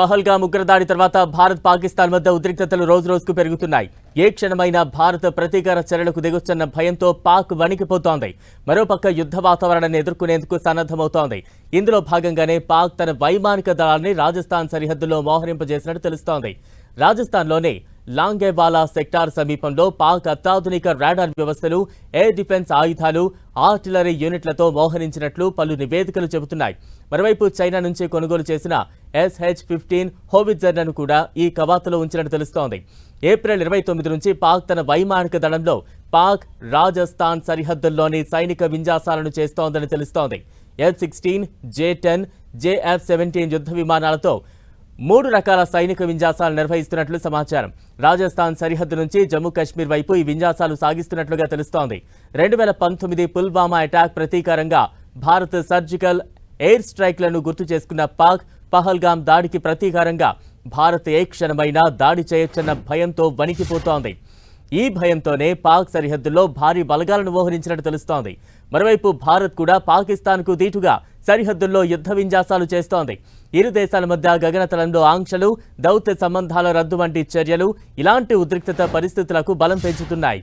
పహల్గామ్ ఉగ్రదాడి తర్వాత భారత్ పాకిస్తాన్ మధ్య ఉద్రిక్తతలు రోజురోజుకు పెరుగుతున్నాయి. ఏ క్షణమైనా భారత ప్రతీకార చర్యలకు దిగొచ్చన్న భయంతో పాక్ వణికిపోతోంది. మరోపక్క యుద్ధ వాతావరణాన్ని ఎదుర్కొనేందుకు సన్నద్ధమవుతోంది. ఇందులో భాగంగానే పాక్ తన వైమానిక దళాన్ని రాజస్థాన్ సరిహద్దులో మోహరింపజేసినట్టు తెలుస్తోంది. రాజస్థాన్లోని లాంగేవాలా సెక్టార్ సమీపంలో పాక్ అత్యాధునిక రాడార్ వ్యవస్థలు, ఎయిర్ డిఫెన్స్ ఆయుధాలు, ఆర్టిలరీ యూనిట్లతో మోహరించినట్లు పలు నివేదికలు చెబుతున్నాయి. మరోవైపు చైనా నుంచి కొనుగోలు చేసిన SH-15 హోవిట్జర్లను కూడా ఈ కవాతులో ఉంచినట్టు తెలుస్తోంది. ఏప్రిల్ 29 నుంచి పాక్ తన వైమానిక దళంలో పాక్ రాజస్థాన్ సరిహద్దుల్లోని సైనిక విన్యాసాలను చేస్తోందని తెలుస్తోంది. F-16, J-10, JF-17 యుద్ధ విమానాలతో 3 రకాల సైనిక విన్యాసాలు నిర్వహిస్తున్నట్లు సమాచారం. రాజస్థాన్ సరిహద్దు నుంచి జమ్మూ కాశ్మీర్ వైపు ఈ విన్యాసాలు సాగిస్తున్నట్లుగా తెలుస్తోంది. 2019 పుల్వామా అటాక్ ప్రతీకారంగా భారత్ సర్జికల్ ఎయిర్ స్ట్రైక్లను గుర్తు చేసుకున్న పాక్ పహల్గామ్ దాడికి ప్రతీకారంగా భారత్ ఏ క్షణమైనా దాడి చేయొచ్చన్న భయంతో వణికిపోతోంది. ఈ భయంతోనే పాక్ సరిహద్దుల్లో భారీ బలగాలను మోహరించినట్టు తెలుస్తోంది. మరోవైపు భారత్ కూడా పాకిస్తాన్కు దీటుగా సరిహద్దుల్లో యుద్ధ విన్యాసాలు చేస్తోంది. ఇరు దేశాల మధ్య గగనతలంలో ఆంక్షలు, దౌత్య సంబంధాల రద్దు వంటి చర్యలు ఇలాంటి ఉద్రిక్తత పరిస్థితులకు బలం పెంచుతున్నాయి.